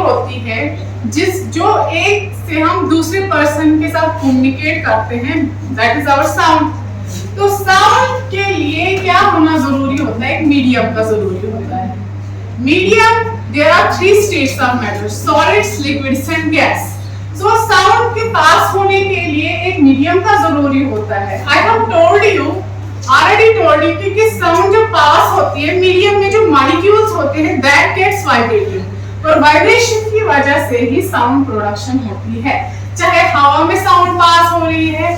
होती है जो एक से हम दूसरे पर्सन के साथ कम्युनिकेट करते हैं, दैट इज आवर साउंड। तो साउंड के लिए क्या होना जरूरी होता है? एक मीडियम का जरूरी होता है। Medium, there are 3 states of matter, solids, liquids and gas. So sound के पास होने के लिए एक मीडियम का जरूरी होता है। I have told you, already told you कि साउंड जो पास होती है मीडियम में, जो मॉलिक्यूल्स होते हैं दैट गेट्स वाइब्रेटेड, और वाइब्रेशन की वजह से ही साउंड प्रोडक्शन होती है। चाहे हवा में साउंड पास हो रही है,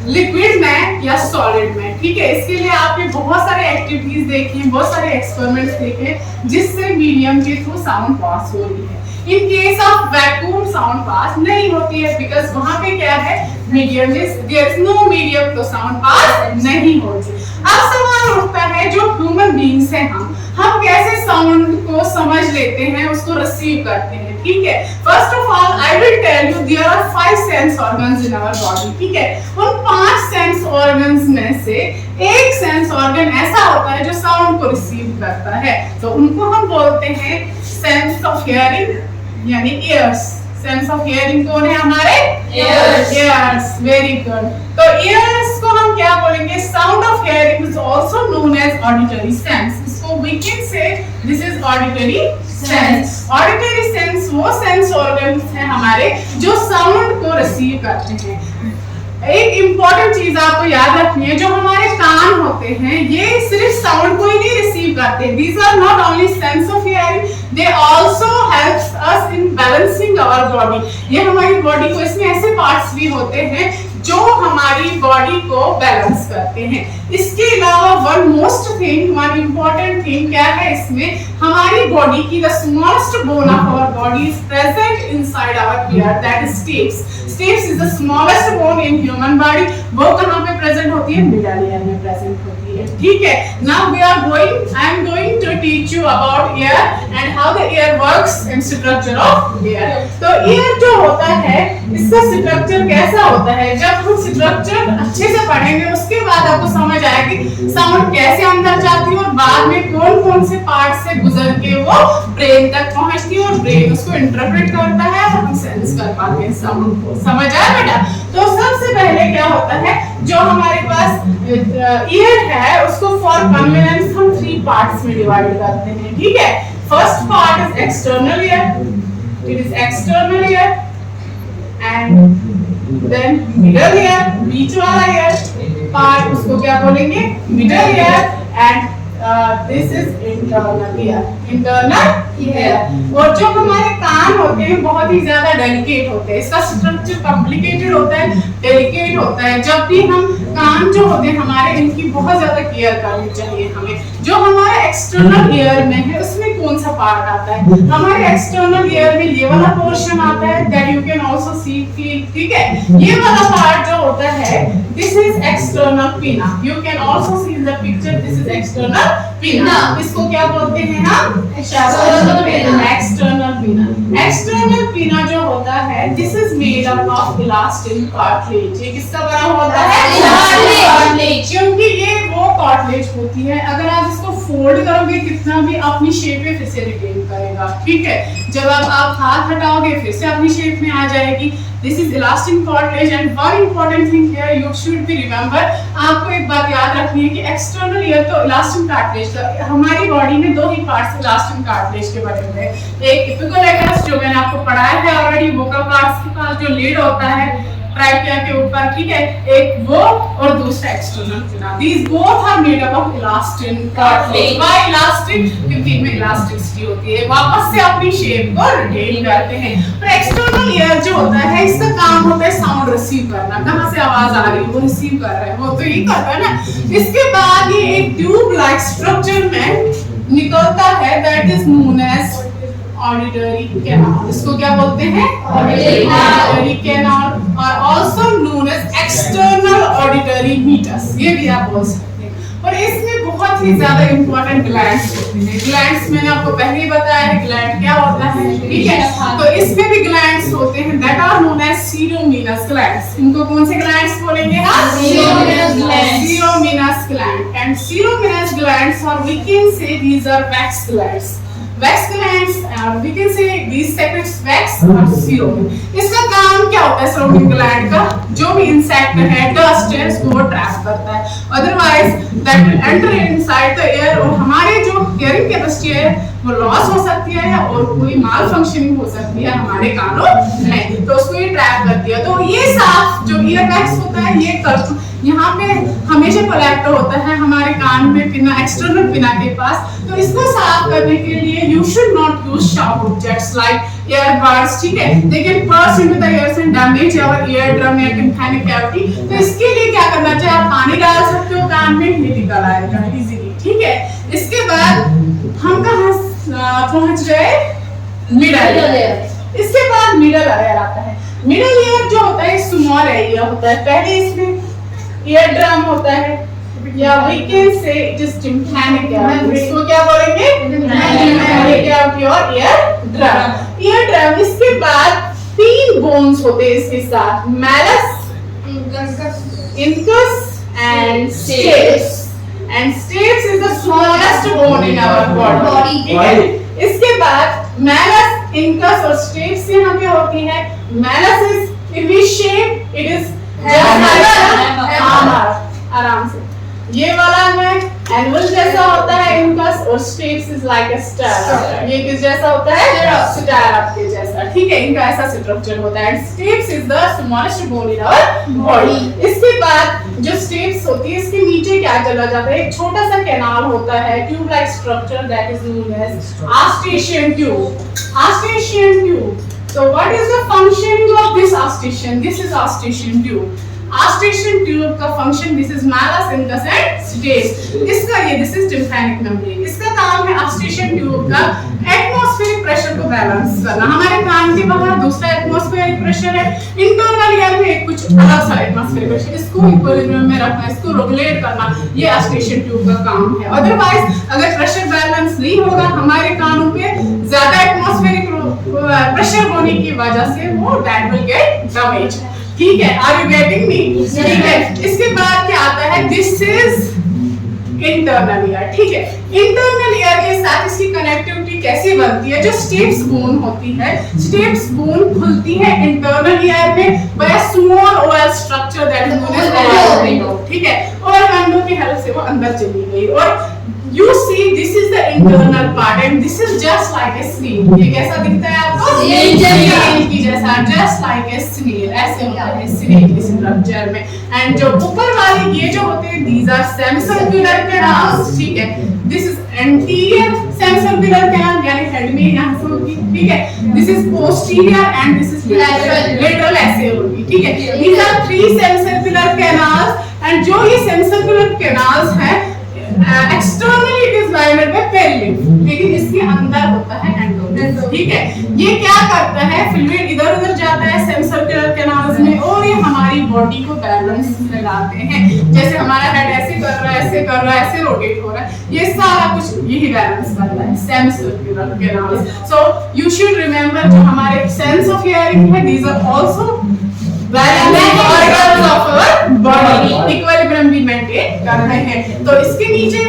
लिक्विड में या सॉलिड में, ठीक है। इसके लिए आपने बहुत सारे एक्टिविटीज देखी, बहुत सारे एक्सपेरिमेंट्स देखे जिससे मीडियम के थ्रू साउंड पास हो रही है। In case of vacuum sound pass नहीं होती है, बिकॉज वहां पे क्या है, medium, there is no medium, तो साउंड पास नहीं होती। अब सवाल उठता है, जो ह्यूमन बीइंग्स हैं हम कैसे साउंड को समझ लेते हैं, उसको रिसीव करते हैं, ठीक है। First of all I will tell you there are 5 sense organs in our body, ठीक है। उन 5 सेंस ऑर्गन्स में से एक सेंस ऑर्गन ऐसा होता है जो साउंड को रिसीव करता है, तो उनको हम बोलते हैं सेंस ऑफ हियरिंग, यानी ईयर्स। सेंस ऑफ हियरिंग कौन है? हमारे ईयर्स। Very good. तो ईयर्स को हम क्या बोलेंगे? Sound of hearing is also known as auditory sense. इसको we can say this is auditory sense. Auditory sense वो सेंस ऑर्गन्स हैं हमारे जो साउंड को रिसीव करते हैं। एक इंपॉर्टेंट चीज आपको याद रखनी है, जो हमारे कान होते हैं ये सिर्फ साउंड को ही नहीं रिसीव करते। These are not only sense of hearing, they also helps us in balancing our body। ये हमारी बॉडी को, इसमें ऐसे पार्ट्स भी होते हैं जो हमारी बॉडी को बैलेंस करते हैं। इसके अलावा one most thing, one important thing क्या है इसमें, हमारी बॉडी की the smallest bone of our body is present inside our ear, that is stapes. Stapes is the smallest bone in human body. वो कहाँ पे प्रेजेंट होती है? मिडल ईयर में प्रेजेंट होती है, ठीक है। Now we are going, I am going to teach you about ear and how the ear works and structure of ear. तो ईयर जो होता है, इसका स्ट्रक्चर कैसा होता है? जब हम स्ट्रक्चर अच्छे से पढ़ेंगे उसके बाद आपको समझ आएगी साउंड कैसे अंदर जाती है और बाद में कौन कौन से पार्ट से गुजर के वो ब्रेन तक पहुंचती है और ब्रेन उसको इंटरप्रेट करता है और हम सेंस कर पाते हैं साउंड को। समझ आया बेटा? तो सबसे पहले क्या होता है, जो हमारे पास ईयर है उसको फॉर कन्वीनियंस हम 3 पार्ट्स में डिवाइड करते हैं, ठीक है। First part is external ear, it is external ear, and then middle ear, बीच वाला ईयर पार्ट, उसको क्या बोलेंगे? Middle ear, and this is internal ear, internal ear. और जो हमारे कान होते हैं बहुत ही ज्यादा डेलिकेट होते हैं, इसका स्ट्रक्चर कॉम्प्लिकेटेड होता है, डेलिकेट होता है। जब भी हम कान जो होते हैं हमारे, इनकी बहुत ज्यादा केयर करनी चाहिए हमें। जो हमारा एक्सटर्नल ईयर में है उसमें कौन सा पार्ट आता है? हमारे एक्सटर्नल ईयर में ये वाला पोर्शन आता है, that you can also C, feel, ठीक है। ये वाला पार्ट जो होता है दिस इज एक्सटर्नल पिना, you can also C in the picture, this is external पिना। इसको क्या बोलते हैं हम? एक्सटर्नल पिना। एक्सटर्नल पिना, एक्सटर्नल पिना जो होता है this is made up of elastin cartilage. ये किसका बना होता है? कार्टिलेज। क्योंकि ये वो कार्टिलेज होती है, अगर आप इसको फोल्ड करोगे कितना भी अपनी शेप में फिर से रिटेन करेगा, ठीक है। जब आप हाथ हटाओगे फिर से अपनी शेप में आ जाएगी। This is elastin cartilage and one important thing here you should be remember, आपको एक बात याद रखनी है कि एक्सटर्नल ईयर तो इलास्टिन कार्टिलेज का, हमारी बॉडी में 2 ही पार्ट्स इलास्टिन कार्टिलेज के बने हुए हैं। एक एपिकोलेटस जो मैंने आपको पढ़ाया है ऑलरेडी, वोकल कॉर्ड्स के पास जो लीड होता है ट्राइकिया के ऊपर, ठीक है, एक वो और दूसरा एक्सटर्नल पिना। These both are made up of elastin cartilage। Why elastic? क्योंकि इनमें इलास्टिसिटी होती है, वापस से अपनी शेप को रिटेन करते हैं। और एक्सटर्नल ईयर जो होता है इसका काम होता है साउंड रिसीव करना, कहाँ से आवाज आ रही है वो रिसीव कर रहा है, वो तो यही कर रहा है ना। इसके बाद ये एक ट्यूब लाइक स्ट्रक्चर में निकलता है, that is known as auditory canal. इसको क्या बोलते हैं? ऑडिटरी कैनाल, और also known as external auditory meatus, ये भी आप बोल सकते हैं। और इसमें बहुत ही ज्यादा इंपॉर्टेंट ग्लैंड्स होते हैं। ग्लैंड्स मैंने आपको पहले ही बताया है ग्लैंड क्या होता है, ठीक है। तो इसमें भी ग्लैंड्स होते हैं, that are known as ceruminous glands. इनको कौन से ग्लैंड्स बोलेंगे हम? Ceruminous glands. Ceruminous gland, and ceruminous glands, और we can say these are wax glands. Wax glands, we can say release secretes wax और सीरम। इसका काम क्या होता है सराउंडिंग ग्लैंड का, जो भी इंसेक्ट है, डस्ट है, उसको वो ट्रैप करता है, otherwise that will enter inside the air और हमारे जो हियरिंग कैपेसिटी है वो लॉस हो सकती है और कोई माल फंक्शनिंग हो सकती है हमारे कानों में, तो उसको ये ट्रैप करती है। तो ये साफ जो ईयर वैक्स होता है ये यहाँ पे हमेशा कलेक्ट होता है हमारे कान में पिना, एक्सटर्नल पिना के पास। तो इसको साफ करने के लिए you should not use sharp objects like earbuds, ठीक है, they can burst into the ears and damage our ear drum या टिम्पैनिक कैविटी। तो इसके लिए क्या करना चाहिए, आप पानी डाल सकते हो कान में, ये निकल आएगा इजीली, ठीक है। इसके बाद हम कहां पहुंच गए, मिडल ईयर। इसके बाद मिडल ईयर आता है। मिडल ईयर जो होता है स्मॉल एरिया होता है, पहले इसमें ईयर ड्रम होता है या we can say it is tympanic cavity, इसको क्या बोलेंगे, टिम्पैनिक कैविटी और ईयर ड्रम। ईयर ड्रम, इसके बाद 3 बोन्स होते हैं इसके साथ, malleus, incus and stapes. And stapes is the smallest bone in our body, ठीक है। इसके बाद मैलस, इंकस और स्टेप्स यहाँ पे होती है। Malleus is if we shape it is just like a hammer, आराम से ये वाला है एनुअल जैसा होता है इंकस, और steps is like a star, ये किस जैसा होता है, स्टार आपके जैसा, ठीक है। इनका ऐसा स्ट्रक्चर होता है। Stapes is the smallest bone in our body. इसके बाद जो स्टेप्स होती है इसके नीचे क्या चला जाता है, एक छोटा सा कैनाल होता है, tube like structure that is known as Eustachian tube. Eustachian tube, so what is the function of this ostation? This is ostation tube. Ostation tube का function, this is malus, incus and stapes. इसका ये this is tympanic membrane. इसका काम है ostation tube का atmospheric pressure को balance करना। हमारे कान के बाहर दूसरा एटमॉस्फेरिक प्रेशर है, इंटरनल ईयर में कुछ अलग सा एटमॉस्फेरिक प्रेशर, इसको इक्विलिब्रियम में रखना, इसको रेगुलेट करना, ये ऑस्टेशन ट्यूब का काम है। अदरवाइज अगर प्रेशर बैलेंस नहीं होगा हमारे कानों पे, ज्यादा एटमॉस्फेरिक प्रेशर होने की वजह से वो दैट विल गेट डैमेज, ठीक है। आर यू गेटिंग मी, ठीक है। इसके बाद क्या आता है, दिस इज इंटरनल ईयर, ठीक है। इंटरनल ईयर के साथ इसकी कनेक्टिविटी कैसे बनती है, जो स्टेप्स बोन होती है, स्टेप्स बोन खुलती है इंटरनल ईयर में by small oval structure that is known as, ठीक है, और कंडों की हेल्प से वो अंदर चली गई। और you see this is the internal part and this is just like a snail। ये कैसा दिखता है आपको, snail की जैसा, just like a snail, ऐसे होता है snail की स्ट्रक्चर में। एंड जो ऊपर वाले ये जो होते हैं these are semicircular canals, ठीक है। this is anterior semicircular canal यानी हेड में यहाँ से होगी, ठीक है। this is posterior and this is lateral ऐसे होगी, ठीक है। these are 3 semicircular canals and जो ये semicircular canals है externally it is लाइनेड bye perilymph, लेकिन इसके अंदर होता है एंडोलिम्फ, ठीक है। ये क्या करता है, फ्लूइड इधर उधर जाता है सेमिसर्कुलर कैनाल्स में और ये हमारी बॉडी को बैलेंस में लाते हैं। जैसे हमारा हेड ऐसे कर रहा है, ऐसे कर रहा है, ऐसे रोटेट हो रहा है, ये सारा कुछ यही बैलेंस करता है semicircular canals. So you should remember जो हमारे सेंस ऑफ हियरिंग है, these are also organs of our body, equilibrium भी मेंटेन कर रहे हैं। तो इसके नीचे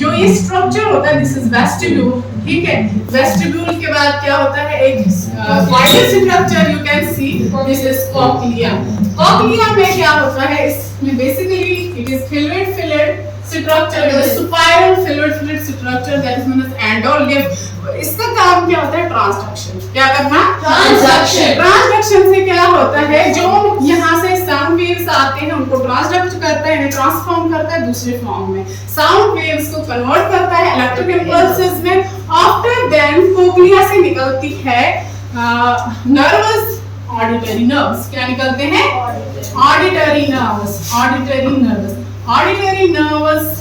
जो ये स्ट्रक्चर होता है, दिस इज वेस्टिब्यूल, ठीक है। वेस्टिब्यूल के बाद क्या होता है, एक wider structure you can see, this is cochlea. Cochlea में क्या होता है, इसमें basically it is filled structure, the spiral fluid structure that is known as endolift। इसका काम क्या होता है, ट्रांसडक्शन। क्या करना, ट्रांसडक्शन। ट्रांसडक्शन से क्या होता है, जो यहाँ से साउंड वेव्स आते हैं उनको ट्रांसडक्ट करता है, ट्रांसफॉर्म करता है दूसरे फॉर्म में, साउंड वेव्स को कन्वर्ट करता है इलेक्ट्रिक इम्पल्सेस में। आफ्टर देन कोक्लिया से निकलती है नर्वस ऑडिटरी नर्व्स। क्या निकलते हैं, auditory nerves. Auditory nerves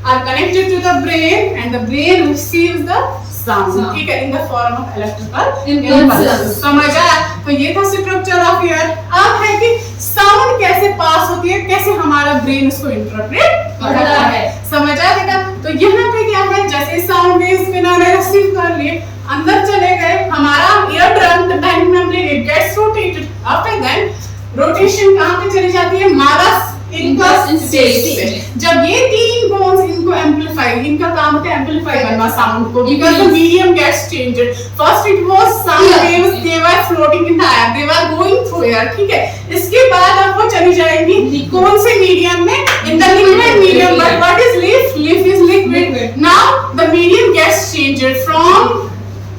are connected to the brain and the brain receives the sound, ठीक है, in the form of electrical impulses। समझ आया? तो ये था स्ट्रक्चर ऑफ ईयर। अब है कि साउंड कैसे पास होती है, कैसे हमारा ब्रेन उसको इंटरप्रेट करता है। समझ आया बेटा? तो यहाँ पे क्या है, जैसे साउंड वेव्स बिना रिसीव कर लिए अंदर चले गए, हमारा ear drum time memory it gets rotated. After then rotation कहाँ पे चली जाती है, मालस, इंकस, स्टेप्स पे। जब ये 3 बोन्स इनको एम्पलीफाई, इनका काम होता है एम्पलीफाई करना साउंड को, because the medium gets changed. First it was sound waves, they were floating in the air, they were going through air. ठीक है, इसके बाद अब वो चली जाएंगी कौन से मीडियम में? In the liquid medium. But what is leaf? Leaf is liquid. Now the medium gets changed from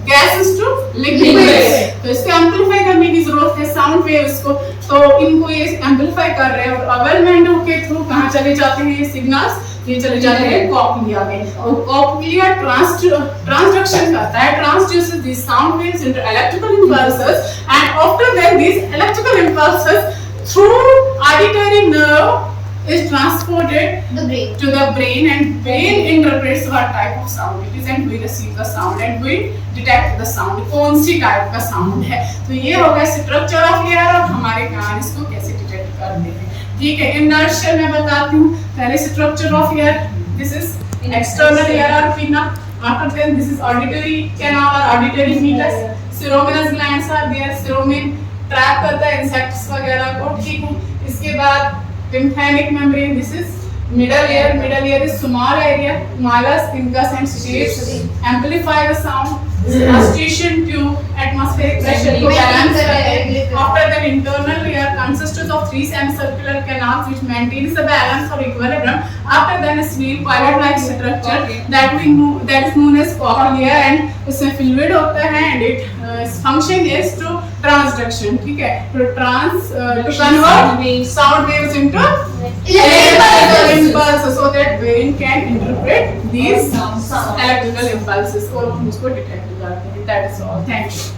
gases to liquid. तो इसको एम्पलीफाई करने की जरूरत है साउंड वेव्स को. तो इनको ये एम्पलीफाई कर रहे हैं और अवेलमेंट के थ्रू कहां चले जाते हैं ये सिग्नल्स? ये चले जाते हैं कॉक्लिया में. और कॉक्लिया ट्रांसडक्शन करता है, transduces this sound waves into electrical impulses, and after that this electrical impulses through auditory nerve is transported to the brain, and brain interprets what type of sound it is, and we receive the sound and we detect the sound. कौन सी type का sound है. तो ये हो गया structure of air और हमारे कान इसको कैसे डिटेक्ट करते हैं. ठीक है, इन नर्सरी में बताती हूँ. पहले structure of air, this is external air और पिना. After that, this is auditory canal or auditory meatus. Cerominous glands are there. Cerumen trap करता है इंसेक्ट्स वगैरह को. ठीक है, इसके बाद tympanic membrane, this is middle ear. Middle ear is small area. Malus, incus and stapes amplify the sound. Eustachian tube, atmospheric pressure को balance करते हैं. After that, internal ear consists of 3 semicircular canals which maintains the balance or equilibrium. After that, a small pilot-like structure that is known as cochlea, and इसमें fluid होता है, and its function is to transduction. ठीक है, to convert sound waves into electrical impulses so that brain can interpret these electrical impulses और हम उसको detect करते हैं. That is all. Thank you.